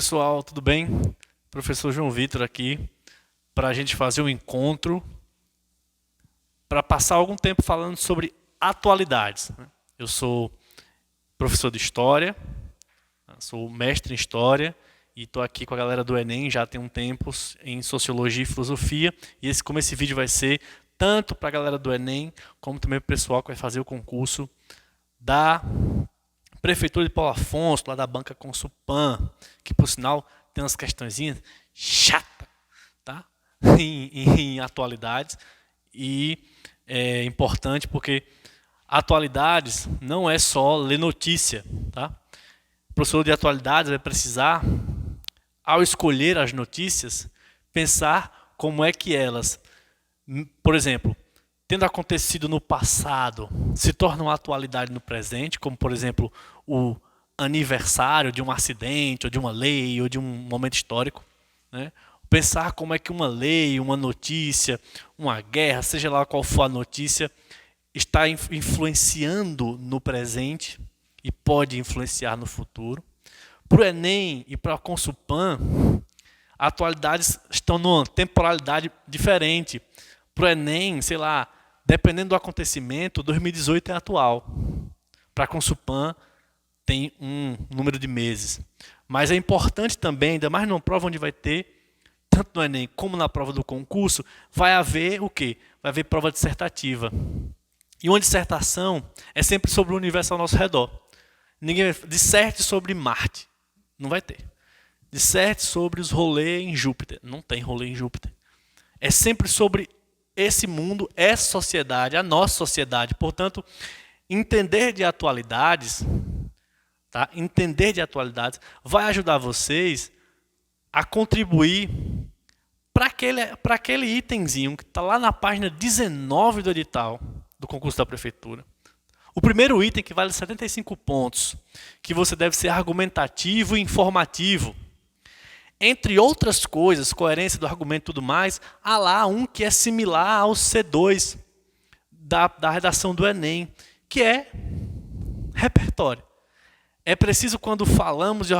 pessoal, tudo bem? Professor João Vitor aqui, para a gente fazer um encontro, para passar algum tempo falando sobre atualidades. Eu sou professor de História, sou mestre em História, e estou aqui com a galera do Enem, já tem um tempo, em Sociologia e Filosofia, e como esse vídeo vai ser tanto para a galera do Enem, como também para o pessoal que vai fazer o concurso da Prefeitura de Paulo Afonso, lá da banca Consulpan, que por sinal tem umas questõezinhas chatas, tá? em atualidades. E é importante porque atualidades não é só ler notícia, tá? O professor de atualidades vai precisar, ao escolher as notícias, pensar como é que elas, por exemplo, tendo acontecido no passado, se tornam atualidade no presente, como, por exemplo, o aniversário de um acidente, ou de uma lei, ou de um momento histórico. Né? Pensar como é que uma lei, uma notícia, uma guerra, seja lá qual for a notícia, está influenciando no presente e pode influenciar no futuro. Para o Enem e para a Consulpan, atualidades estão numa temporalidade diferente. Para o Enem, sei lá, dependendo do acontecimento, 2018 é atual. Para a Consulpan, tem um número de meses. Mas é importante também, ainda mais numa prova onde vai ter, tanto no Enem como na prova do concurso, vai haver o quê? Vai haver prova dissertativa. E uma dissertação é sempre sobre o universo ao nosso redor. Ninguém disserte sobre Marte. Não vai ter. Disserte sobre os rolês em Júpiter. Não tem rolê em Júpiter. É sempre sobre esse mundo, essa sociedade, a nossa sociedade. Portanto, entender de atualidades, tá? Entender de atualidades vai ajudar vocês a contribuir para aquele itemzinho que está lá na página 19 do edital do concurso da prefeitura. O primeiro item, que vale 75 pontos, que você deve ser argumentativo e informativo. Entre outras coisas, coerência do argumento e tudo mais, há lá um que é similar ao C2 da redação do Enem, que é repertório. É preciso, quando falamos e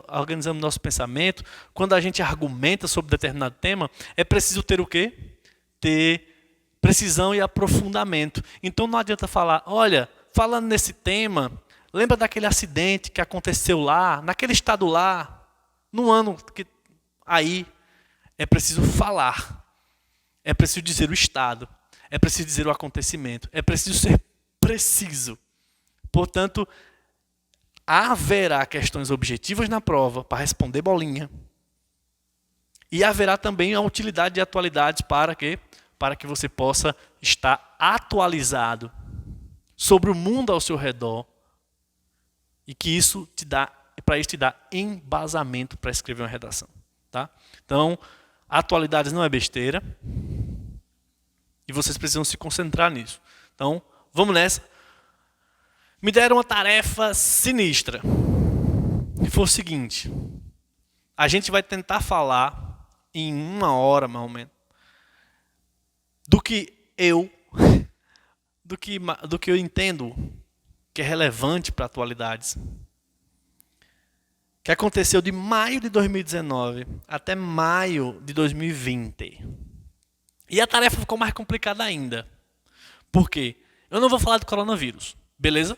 organizamos nosso pensamento, quando a gente argumenta sobre determinado tema, é preciso ter o quê? Ter precisão e aprofundamento. Então não adianta falar, olha, falando nesse tema, lembra daquele acidente que aconteceu lá, naquele estado lá, no ano que aí é preciso falar, é preciso dizer o estado, é preciso dizer o acontecimento, é preciso ser preciso. Portanto, haverá questões objetivas na prova para responder bolinha. E haverá também a utilidade de atualidades para quê? Para que você possa estar atualizado sobre o mundo ao seu redor e que isso te dá, para isso te dá embasamento para escrever uma redação. Tá? Então, atualidades não é besteira e vocês precisam se concentrar nisso. Então, vamos nessa. Me deram uma tarefa sinistra. Que foi o seguinte: a gente vai tentar falar em 1 hora, mais ou menos, do que eu entendo que é relevante para atualidades, que aconteceu de maio de 2019 até maio de 2020. E a tarefa ficou mais complicada ainda. Por quê? Eu não vou falar do coronavírus, beleza?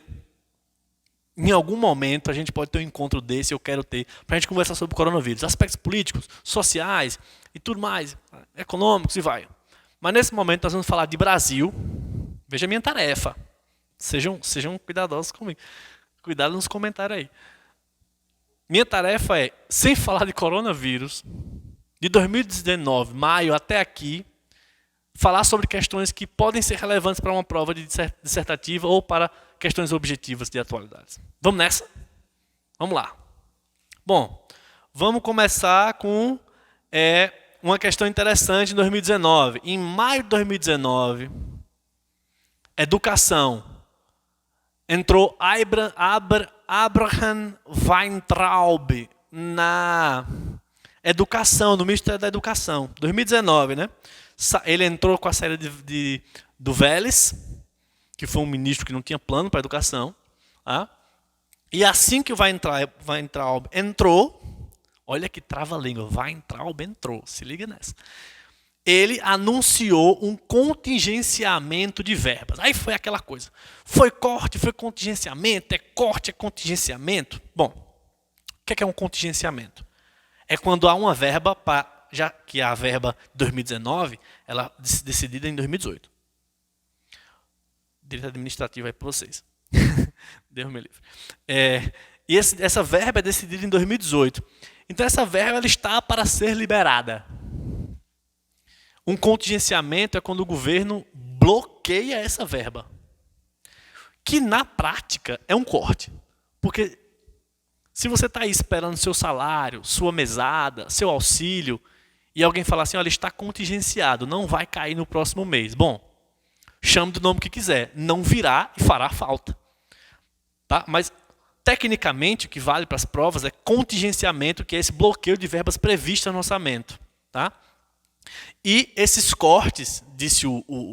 Em algum momento a gente pode ter um encontro desse, eu quero ter, para a gente conversar sobre o coronavírus. Aspectos políticos, sociais e tudo mais, econômicos e vai. Mas nesse momento nós vamos falar de Brasil. Veja a minha tarefa. Sejam cuidadosos comigo. Cuidado nos comentários aí. Minha tarefa é, sem falar de coronavírus, de 2019, maio até aqui, falar sobre questões que podem ser relevantes para uma prova de dissertativa ou para questões objetivas de atualidades. Vamos nessa? Vamos lá. Bom, vamos começar com uma questão interessante em 2019. Em maio de 2019, educação. Entrou Abraham Weintraub na educação, no Ministério da Educação. 2019, né? Ele entrou com a saída do Vélez, que foi um ministro que não tinha plano para a educação. Tá? E assim que o Weintraub entrou, Olha que trava-língua, vai entrar ou entrou, se liga nessa. Ele anunciou um contingenciamento de verbas. Aí foi aquela coisa. Foi corte, foi contingenciamento, é corte, é contingenciamento. Bom, o que é um contingenciamento? É quando há uma verba, já que a verba de 2019, ela é decidida em 2018. Direito administrativo aí para vocês. Deus me livre. E essa verba é decidida em 2018. Então essa verba ela está para ser liberada. Um contingenciamento é quando o governo bloqueia essa verba. Que na prática é um corte. Porque se você está aí esperando seu salário, sua mesada, seu auxílio, e alguém fala assim, olha, está contingenciado, não vai cair no próximo mês. Bom, chame do nome que quiser, não virá e fará falta. Tá? Mas, tecnicamente, o que vale para as provas é contingenciamento, que é esse bloqueio de verbas previstas no orçamento. Tá? E esses cortes, disse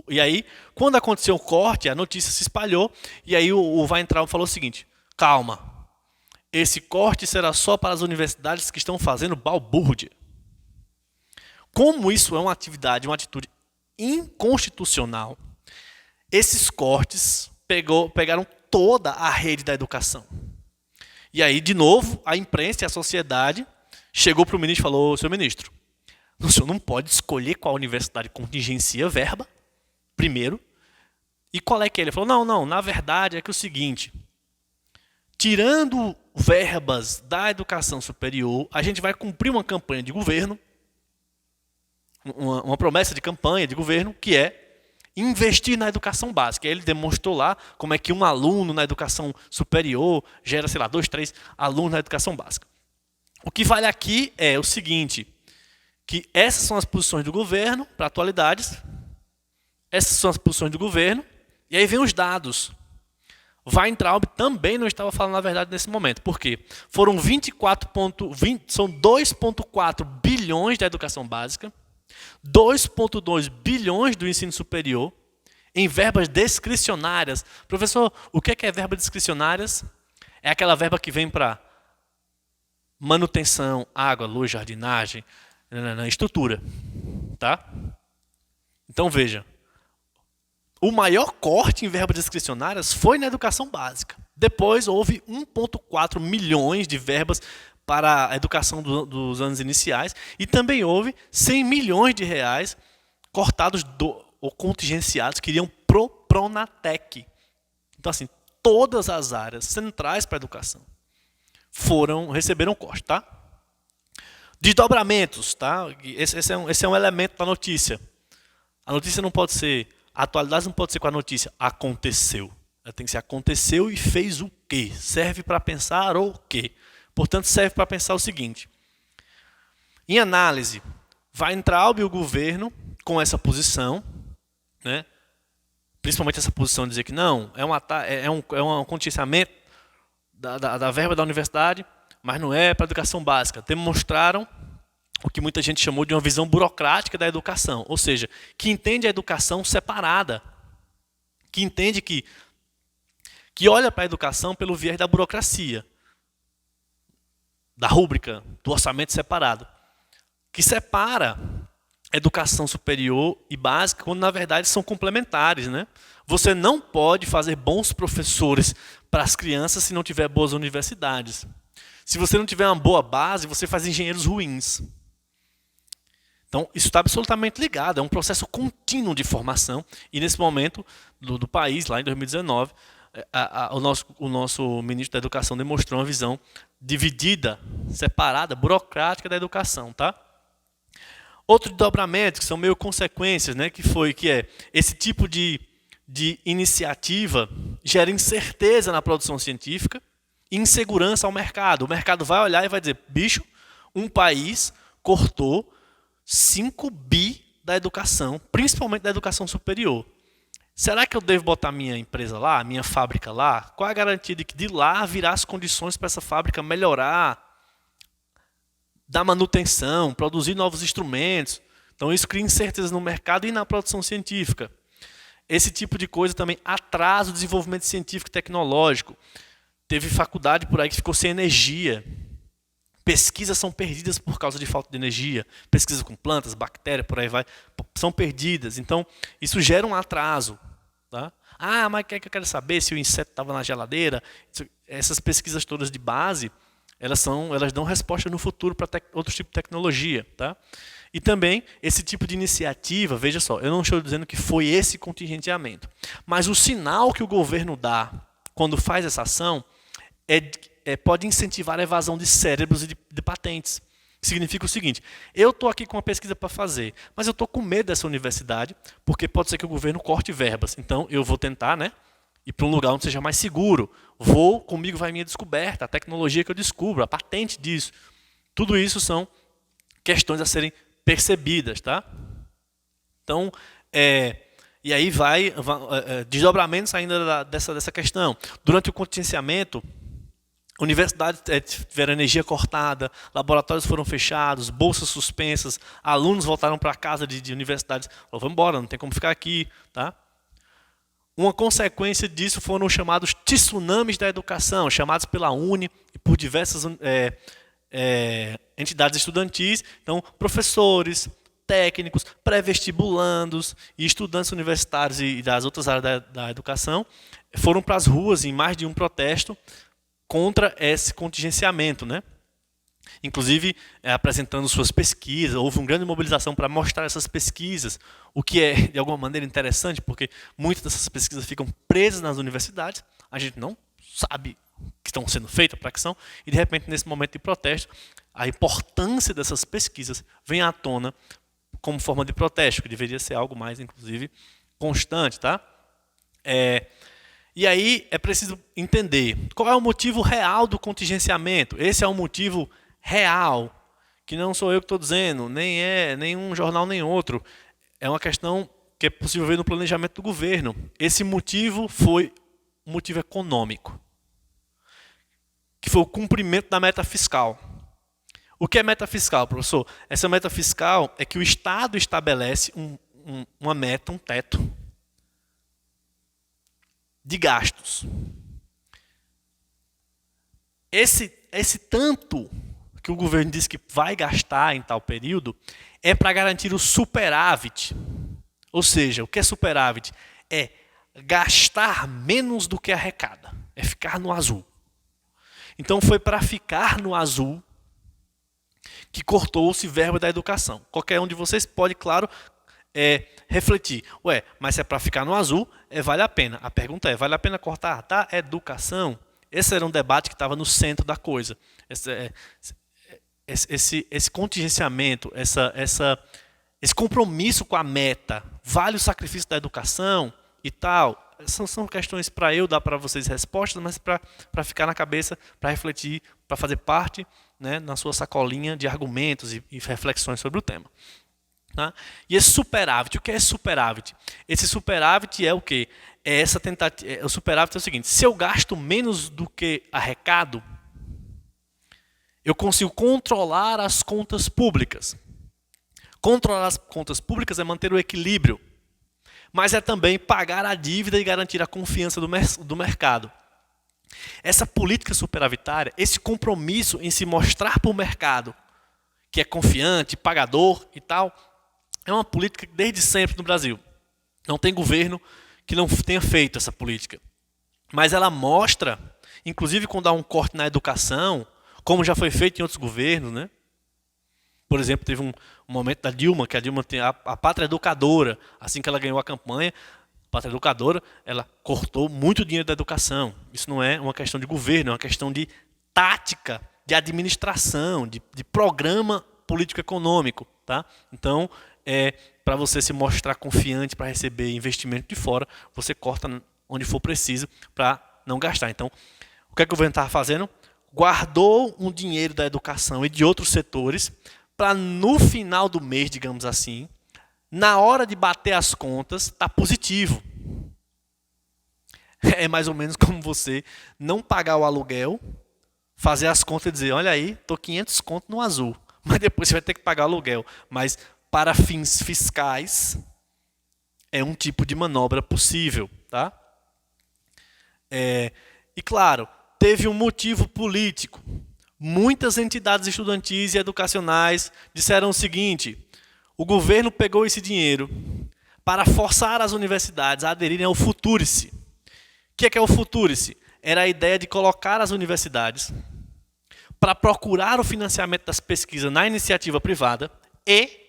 e aí, quando aconteceu o corte, a notícia se espalhou, e aí o Weintraub falou o seguinte, calma, esse corte será só para as universidades que estão fazendo balbúrdia. Como isso é uma atitude inconstitucional, esses cortes pegaram toda a rede da educação. E aí, de novo, a imprensa e a sociedade chegou para o ministro e falou, senhor ministro, o senhor não pode escolher qual universidade contingencia verba, primeiro, e qual é que é? Ele falou, não, na verdade é que é o seguinte, tirando verbas da educação superior, a gente vai cumprir uma campanha de governo, uma promessa de campanha de governo, que é investir na educação básica. E aí ele demonstrou lá como é que um aluno na educação superior gera, sei lá, 2, 3 alunos na educação básica. O que vale aqui é o seguinte, que essas são as posições do governo para atualidades, essas são as posições do governo, e aí vem os dados. Weintraub também não estava falando a verdade nesse momento. Por quê? São 2,4 bilhões da educação básica, 2,2 bilhões do ensino superior, em verbas discricionárias. Professor, o que é verba discricionárias? É aquela verba que vem para manutenção, água, luz, jardinagem, estrutura. Tá? Então veja, o maior corte em verbas discricionárias foi na educação básica. Depois houve 1,4 milhões de verbas para a educação dos anos iniciais e também houve 100 milhões de reais cortados ou contingenciados que iriam pro Pronatec. Então, assim, todas as áreas centrais para a educação receberam corte, tá? Desdobramentos, tá? Esse é um elemento da notícia. A notícia não pode ser, a atualidade não pode ser com a notícia aconteceu. Ela tem que ser aconteceu e fez o quê? Serve para pensar o quê? Portanto, serve para pensar o seguinte. Em análise, Weintraub e o governo com essa posição, né? Principalmente essa posição de dizer que não, é um contingenciamento da verba da universidade, mas não é para a educação básica. Demonstraram o que muita gente chamou de uma visão burocrática da educação, ou seja, que entende a educação separada, que entende que olha para a educação pelo viés da burocracia, da rúbrica, do orçamento separado, que separa educação superior e básica, quando na verdade são complementares, né? Você não pode fazer bons professores para as crianças se não tiver boas universidades. Se você não tiver uma boa base, você faz engenheiros ruins. Então, isso está absolutamente ligado, é um processo contínuo de formação, e nesse momento do país, lá em 2019, o nosso ministro da Educação demonstrou uma visão dividida, separada, burocrática da educação, tá? Outro desdobramento, que são meio consequências, né, que é esse tipo de iniciativa gera incerteza na produção científica e insegurança ao mercado. O mercado vai olhar e vai dizer, bicho, um país cortou 5 bi da educação, principalmente da educação superior. Será que eu devo botar minha empresa lá, minha fábrica lá? Qual é a garantia de que de lá virá as condições para essa fábrica melhorar, dar manutenção, produzir novos instrumentos? Então isso cria incerteza no mercado e na produção científica. Esse tipo de coisa também atrasa o desenvolvimento científico e tecnológico. Teve faculdade por aí que ficou sem energia, Pesquisas são perdidas por causa de falta de energia. Pesquisas com plantas, bactérias, por aí vai, são perdidas. Então, isso gera um atraso. Tá? Ah, mas o que é que eu quero saber se o inseto estava na geladeira? Essas pesquisas todas de base, elas dão resposta no futuro para outro tipo de tecnologia. Tá? E também, esse tipo de iniciativa, veja só, eu não estou dizendo que foi esse contingenciamento, mas o sinal que o governo dá quando faz essa ação pode incentivar a evasão de cérebros e de patentes. Significa o seguinte, eu estou aqui com uma pesquisa para fazer, mas eu estou com medo dessa universidade, porque pode ser que o governo corte verbas. Então, eu vou tentar ir para um lugar onde seja mais seguro. Comigo vai minha descoberta, a tecnologia que eu descubro, a patente disso. Tudo isso são questões a serem percebidas. Tá? Então, e aí vai desdobramentos ainda dessa questão. Durante o contingenciamento, universidades tiveram energia cortada, laboratórios foram fechados, bolsas suspensas, alunos voltaram para casa de universidades. Falaram, vamos embora, não tem como ficar aqui. Tá? Uma consequência disso foram os chamados tsunamis da educação, chamados pela UNE e por diversas entidades estudantis. Então, professores, técnicos, pré-vestibulandos e estudantes universitários e das outras áreas da educação foram para as ruas em mais de um protesto contra esse contingenciamento, Inclusive, apresentando suas pesquisas, houve uma grande mobilização para mostrar essas pesquisas, o que é, de alguma maneira, interessante, porque muitas dessas pesquisas ficam presas nas universidades, a gente não sabe que estão sendo feitas, para que são, e de repente, nesse momento de protesto, a importância dessas pesquisas vem à tona como forma de protesto, que deveria ser algo mais, inclusive, constante. Tá? E aí é preciso entender qual é o motivo real do contingenciamento. Esse é um motivo real, que não sou eu que estou dizendo, nem é nenhum jornal nem outro. É uma questão que é possível ver no planejamento do governo. Esse motivo foi um motivo econômico, que foi o cumprimento da meta fiscal. O que é meta fiscal, professor? Essa meta fiscal é que o Estado estabelece uma meta, um teto, de gastos. Esse tanto que o governo diz que vai gastar em tal período é para garantir o superávit. Ou seja, o que é superávit? É gastar menos do que arrecada. É ficar no azul. Então foi para ficar no azul que cortou-se verba da educação. Qualquer um de vocês pode, claro, refletir. Mas se é para ficar no azul, vale a pena. A pergunta é, vale a pena cortar da educação? Esse era um debate que estava no centro da coisa. Esse contingenciamento, esse compromisso com a meta, vale o sacrifício da educação e tal? São questões para eu dar para vocês respostas, mas para ficar na cabeça, para refletir, para fazer parte na sua sacolinha de argumentos e reflexões sobre o tema. Tá? E esse superávit, o que é superávit? Esse superávit é o quê? É essa tentativa. O superávit é o seguinte: se eu gasto menos do que arrecado, eu consigo controlar as contas públicas. Controlar as contas públicas é manter o equilíbrio, mas é também pagar a dívida e garantir a confiança do mercado. Essa política superavitária, esse compromisso em se mostrar para o mercado que é confiante, pagador e tal, é uma política que desde sempre no Brasil. Não tem governo que não tenha feito essa política. Mas ela mostra, inclusive quando há um corte na educação, como já foi feito em outros governos. Por exemplo, teve um momento da Dilma, que a Dilma tem a pátria educadora. Assim que ela ganhou a campanha, a pátria educadora, ela cortou muito dinheiro da educação. Isso não é uma questão de governo, é uma questão de tática, de administração, de programa político-econômico. Tá? Então, para você se mostrar confiante para receber investimento de fora, você corta onde for preciso para não gastar. Então, o que é que o governo estava fazendo? Guardou um dinheiro da educação e de outros setores para no final do mês, digamos assim, na hora de bater as contas, está positivo. É mais ou menos como você não pagar o aluguel, fazer as contas e dizer, olha aí, estou 500 conto no azul, mas depois você vai ter que pagar o aluguel. Mas para fins fiscais, é um tipo de manobra possível. Tá? E claro, teve um motivo político. Muitas entidades estudantis e educacionais disseram o seguinte: o governo pegou esse dinheiro para forçar as universidades a aderirem ao Futurice. O que é o Futurice? Era a ideia de colocar as universidades para procurar o financiamento das pesquisas na iniciativa privada e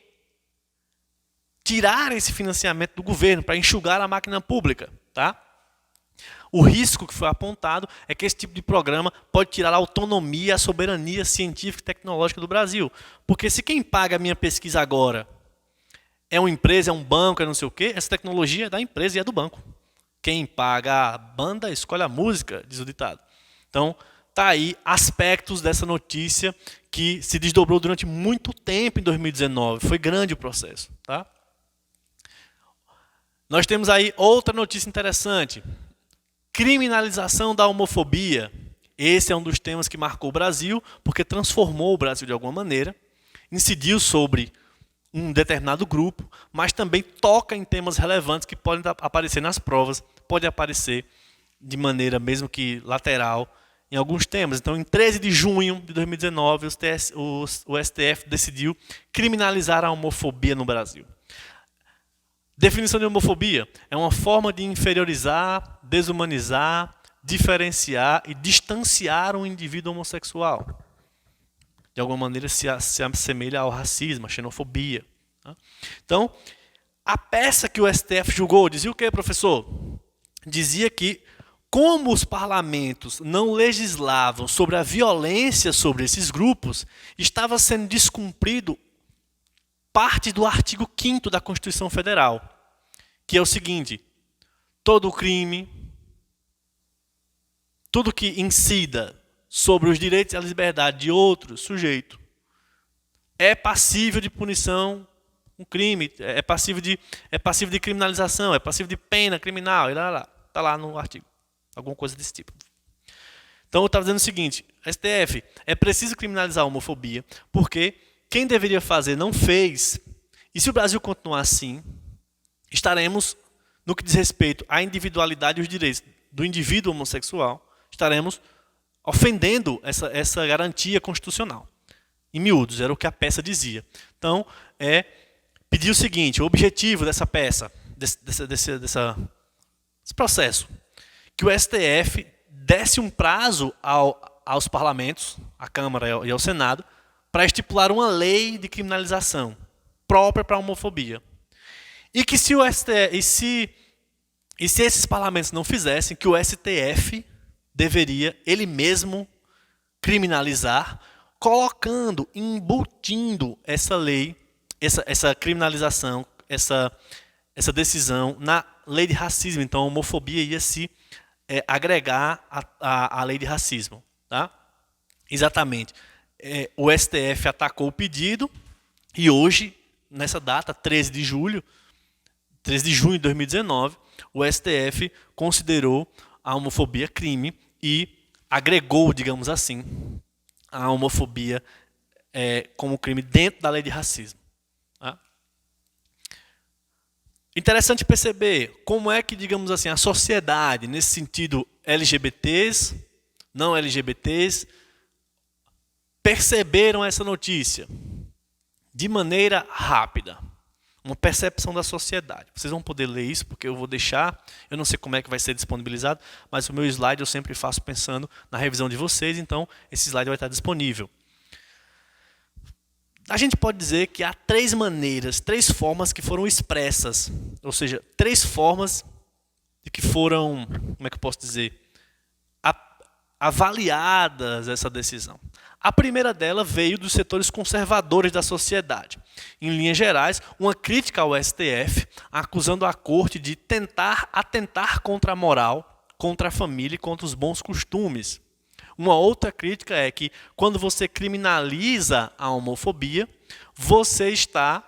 tirar esse financiamento do governo para enxugar a máquina pública. Tá? O risco que foi apontado é que esse tipo de programa pode tirar a autonomia e a soberania científica e tecnológica do Brasil. Porque se quem paga a minha pesquisa agora é uma empresa, é um banco, é não sei o quê, essa tecnologia é da empresa e é do banco. Quem paga a banda escolhe a música, diz o ditado. Então, tá aí aspectos dessa notícia que se desdobrou durante muito tempo em 2019. Foi grande o processo. Tá? Nós temos aí outra notícia interessante. Criminalização da homofobia. Esse é um dos temas que marcou o Brasil, porque transformou o Brasil de alguma maneira, incidiu sobre um determinado grupo, mas também toca em temas relevantes que podem aparecer nas provas, pode aparecer de maneira mesmo que lateral em alguns temas. Então, em 13 de junho de 2019, o STF decidiu criminalizar a homofobia no Brasil. Definição de homofobia é uma forma de inferiorizar, desumanizar, diferenciar e distanciar um indivíduo homossexual. De alguma maneira se assemelha ao racismo, à xenofobia. Então, a peça que o STF julgou dizia o quê, professor? Dizia que, como os parlamentos não legislavam sobre a violência sobre esses grupos, estava sendo descumprido parte do artigo 5º da Constituição Federal, que é o seguinte: todo crime, tudo que incida sobre os direitos e a liberdade de outro sujeito é passível de punição, um crime, é passível de criminalização, é passível de pena criminal, está lá no artigo, alguma coisa desse tipo. Então eu estava dizendo o seguinte: STF, é preciso criminalizar a homofobia, porque quem deveria fazer não fez, e se o Brasil continuar assim, estaremos, no que diz respeito à individualidade e os direitos do indivíduo homossexual, estaremos ofendendo essa garantia constitucional. Em miúdos, era o que a peça dizia. Então, pedir o seguinte: o objetivo dessa peça, desse processo, que o STF desse um prazo aos parlamentos, à Câmara e ao Senado, para estipular uma lei de criminalização própria para a homofobia. E que se esses parlamentos não fizessem, que o STF deveria ele mesmo criminalizar, colocando, embutindo essa lei, essa criminalização, essa decisão na lei de racismo. Então a homofobia ia se agregar à lei de racismo. Tá? Exatamente. O STF atacou o pedido e hoje, nessa data, 13 de junho de 2019, o STF considerou a homofobia crime e agregou, digamos assim, a homofobia como crime dentro da lei de racismo. Tá? Interessante perceber como é que, digamos assim, a sociedade, nesse sentido, LGBTs, não LGBTs, perceberam essa notícia de maneira rápida. Uma percepção da sociedade. Vocês vão poder ler isso, porque eu vou deixar, eu não sei como é que vai ser disponibilizado, mas o meu slide eu sempre faço pensando na revisão de vocês, então esse slide vai estar disponível. A gente pode dizer que há três formas que foram expressas, ou seja, três formas de que foram, como é que eu posso dizer, avaliadas essa decisão. A primeira dela veio dos setores conservadores da sociedade. Em linhas gerais, uma crítica ao STF, acusando a corte de atentar contra a moral, contra a família e contra os bons costumes. Uma outra crítica é que, quando você criminaliza a homofobia, você está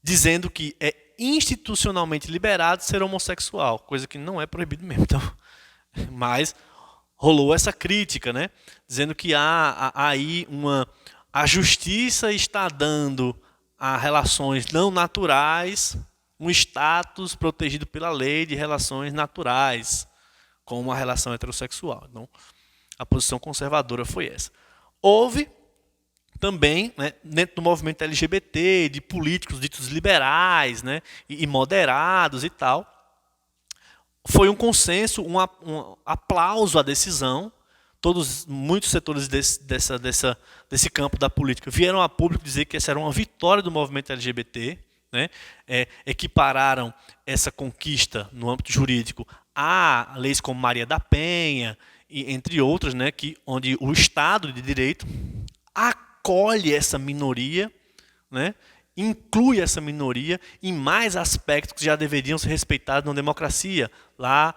dizendo que é institucionalmente liberado ser homossexual, coisa que não é proibido mesmo. Então, mas rolou essa crítica, né? Dizendo que há aí a justiça está dando a relações não naturais um status protegido pela lei de relações naturais, como uma relação heterossexual. Então, a posição conservadora foi essa. Houve também, né, dentro do movimento LGBT, de políticos ditos liberais, né, e moderados e tal, foi um consenso, um aplauso à decisão. Muitos setores desse campo da política vieram a público dizer que essa era uma vitória do movimento LGBT, né? Equipararam essa conquista no âmbito jurídico a leis como Maria da Penha, entre outras, né, onde o Estado de Direito acolhe essa minoria, né, inclui essa minoria em mais aspectos que já deveriam ser respeitados na democracia. Lá,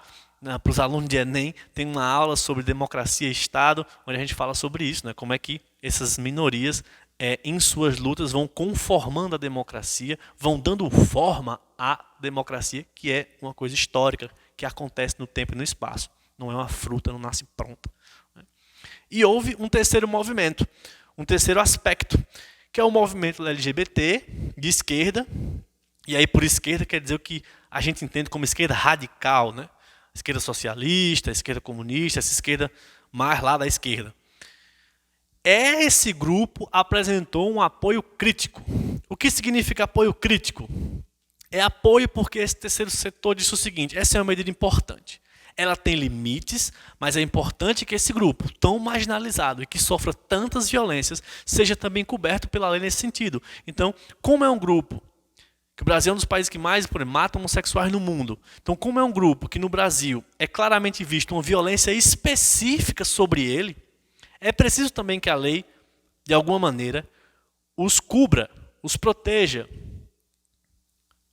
para os alunos de Enem, tem uma aula sobre democracia e Estado, onde a gente fala sobre isso, né, como é que essas minorias, em suas lutas, vão conformando a democracia, vão dando forma à democracia, que é uma coisa histórica, que acontece no tempo e no espaço. Não é uma fruta, não nasce pronta. E houve um terceiro movimento, um terceiro aspecto, que é o movimento LGBT, de esquerda. E aí, por esquerda, quer dizer o que a gente entende como esquerda radical, né? Esquerda socialista, esquerda comunista, essa esquerda mais lá da esquerda. Esse grupo apresentou um apoio crítico. O que significa apoio crítico? É apoio porque esse terceiro setor disse o seguinte: essa é uma medida importante. Ela tem limites, mas é importante que esse grupo, tão marginalizado e que sofra tantas violências, seja também coberto pela lei nesse sentido. Então, como é um grupo que o Brasil é um dos países que mais, por exemplo, matam homossexuais no mundo. Então, como é um grupo que no Brasil é claramente visto uma violência específica sobre ele, é preciso também que a lei, de alguma maneira, os cubra, os proteja.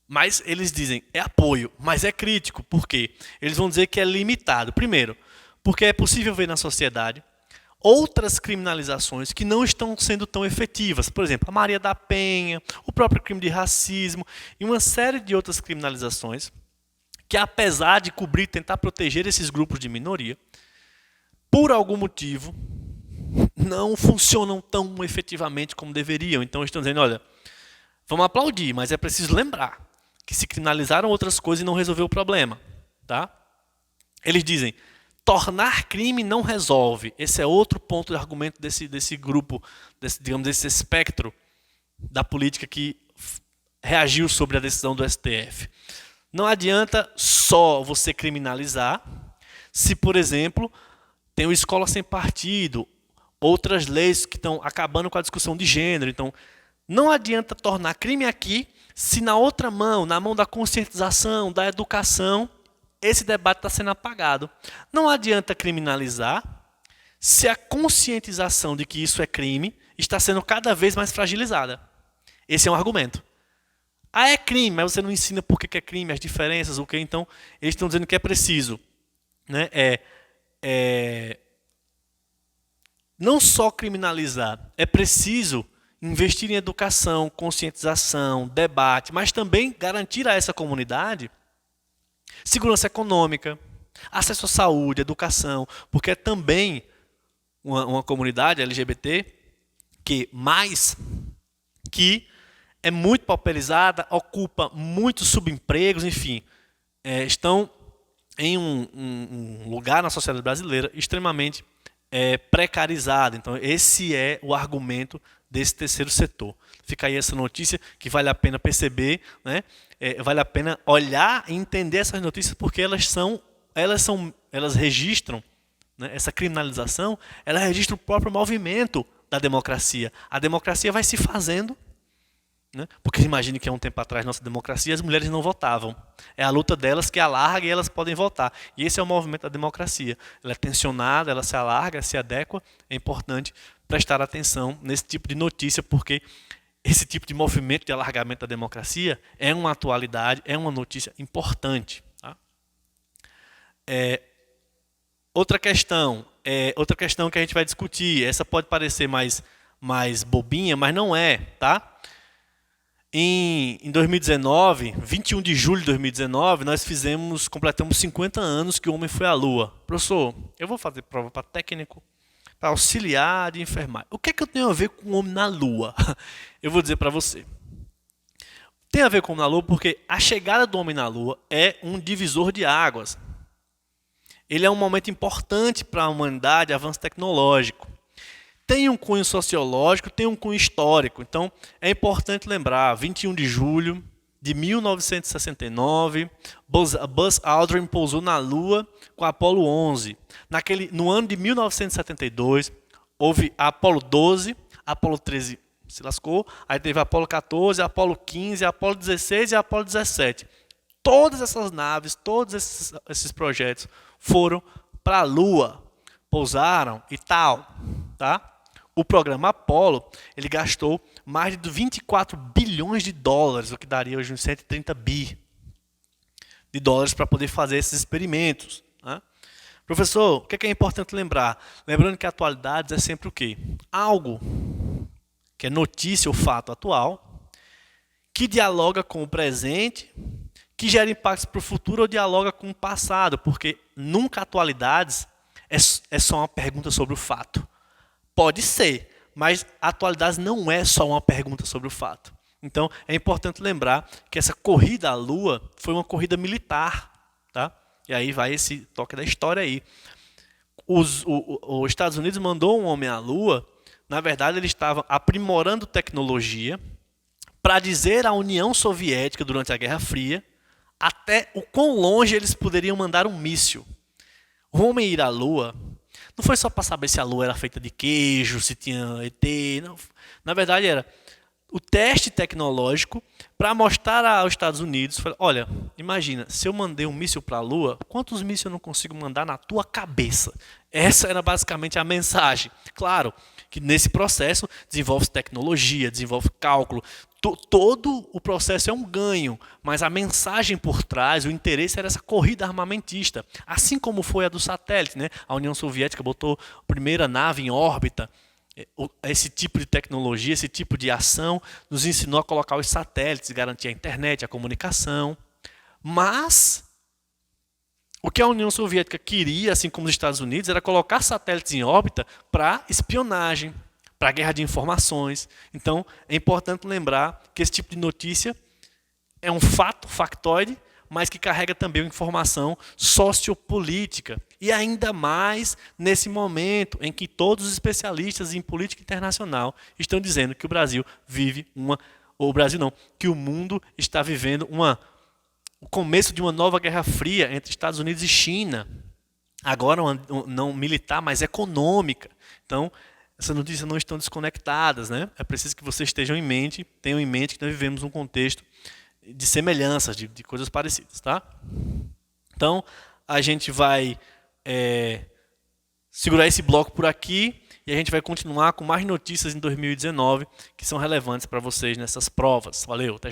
Mas eles dizem, é apoio, mas é crítico. Por quê? Eles vão dizer que é limitado. Primeiro, porque é possível ver na sociedade outras criminalizações que não estão sendo tão efetivas. Por exemplo, a Maria da Penha, o próprio crime de racismo e uma série de outras criminalizações que, apesar de cobrir, tentar proteger esses grupos de minoria, por algum motivo, não funcionam tão efetivamente como deveriam. Então, estão dizendo, olha, vamos aplaudir, mas é preciso lembrar que se criminalizaram outras coisas e não resolveu o problema. Tá? Eles dizem, tornar crime não resolve. Esse é outro ponto de argumento desse grupo, desse espectro da política que reagiu sobre a decisão do STF. Não adianta só você criminalizar se, por exemplo, tem o Escola Sem Partido, outras leis que estão acabando com a discussão de gênero. Então, não adianta tornar crime aqui se na outra mão, na mão da conscientização, da educação, esse debate está sendo apagado. Não adianta criminalizar se a conscientização de que isso é crime está sendo cada vez mais fragilizada. Esse é um argumento. Ah, é crime, mas você não ensina por que é crime, as diferenças, o que. Então, eles estão dizendo que é preciso, né, não só criminalizar, é preciso investir em educação, conscientização, debate, mas também garantir a essa comunidade segurança econômica, acesso à saúde, educação, porque é também uma comunidade LGBT que é muito pauperizada, ocupa muitos subempregos, enfim, estão em um lugar na sociedade brasileira extremamente precarizado. Então, esse é o argumento desse terceiro setor. Fica aí essa notícia que vale a pena perceber, né? Vale a pena olhar e entender essas notícias, porque elas registram, né, essa criminalização, ela registra o próprio movimento da democracia. A democracia vai se fazendo, né? Porque imagine que há um tempo atrás, nossa democracia, as mulheres não votavam. É a luta delas que alarga e elas podem votar. E esse é o movimento da democracia. Ela é tensionada, ela se alarga, se adequa. É importante prestar atenção nesse tipo de notícia, porque esse tipo de movimento de alargamento da democracia é uma atualidade, é uma notícia importante. Tá? Outra questão que a gente vai discutir, essa pode parecer mais bobinha, mas não é. Tá? Em 2019, 21 de julho de 2019, nós completamos 50 anos que o homem foi à Lua. Professor, eu vou fazer prova para técnico, para auxiliar de enfermagem. O que é que eu tenho a ver com o homem na Lua? Eu vou dizer para você. Tem a ver com o homem na Lua porque a chegada do homem na Lua é um divisor de águas. Ele é um momento importante para a humanidade, avanço tecnológico. Tem um cunho sociológico, tem um cunho histórico. Então, é importante lembrar, 21 de julho de 1969, Buzz Aldrin pousou na Lua com a Apollo 11. No ano de 1972, houve a Apollo 12, a Apollo 13 se lascou, aí teve a Apollo 14, a Apollo 15, a Apollo 16 e a Apollo 17. Todas essas naves, todos esses projetos foram para a Lua, pousaram e tal, tá? O programa Apollo, ele gastou mais de 24 bilhões de dólares, o que daria hoje uns 130 bi de dólares para poder fazer esses experimentos, né? Professor, o que é importante lembrar? Lembrando que atualidades é sempre o quê? Algo que é notícia ou fato atual, que dialoga com o presente, que gera impactos para o futuro ou dialoga com o passado, porque nunca atualidades é só uma pergunta sobre o fato. Pode ser, mas atualidades não é só uma pergunta sobre o fato. Então, é importante lembrar que essa corrida à Lua foi uma corrida militar, tá? E aí vai esse toque da história aí. Os Estados Unidos mandou um homem à Lua. Na verdade, ele estava aprimorando tecnologia para dizer à União Soviética, durante a Guerra Fria, até o quão longe eles poderiam mandar um míssil. O homem ir à Lua não foi só para saber se a Lua era feita de queijo, se tinha ET. Não. Na verdade, era o teste tecnológico para mostrar aos Estados Unidos, olha, imagina, se eu mandei um míssil para a Lua, quantos mísseis eu não consigo mandar na tua cabeça? Essa era basicamente a mensagem. Claro que nesse processo desenvolve tecnologia, desenvolve cálculo, todo o processo é um ganho, mas a mensagem por trás, o interesse era essa corrida armamentista, assim como foi a do satélite, né? A União Soviética botou a primeira nave em órbita. Esse tipo de tecnologia, esse tipo de ação nos ensinou a colocar os satélites, garantir a internet, a comunicação. Mas o que a União Soviética queria, assim como os Estados Unidos, era colocar satélites em órbita para espionagem, para guerra de informações. Então, é importante lembrar que esse tipo de notícia é um fato, factoide, mas que carrega também uma informação sociopolítica. E ainda mais nesse momento em que todos os especialistas em política internacional estão dizendo que o Brasil vive que o mundo está vivendo o começo de uma nova Guerra Fria entre Estados Unidos e China. Agora não militar, mas econômica. Então, essas notícias não estão desconectadas, né? É preciso que vocês tenham em mente que nós vivemos um contexto de semelhanças, de coisas parecidas, tá? Então, a gente vai segurar esse bloco por aqui e a gente vai continuar com mais notícias em 2019 que são relevantes para vocês nessas provas. Valeu! Até...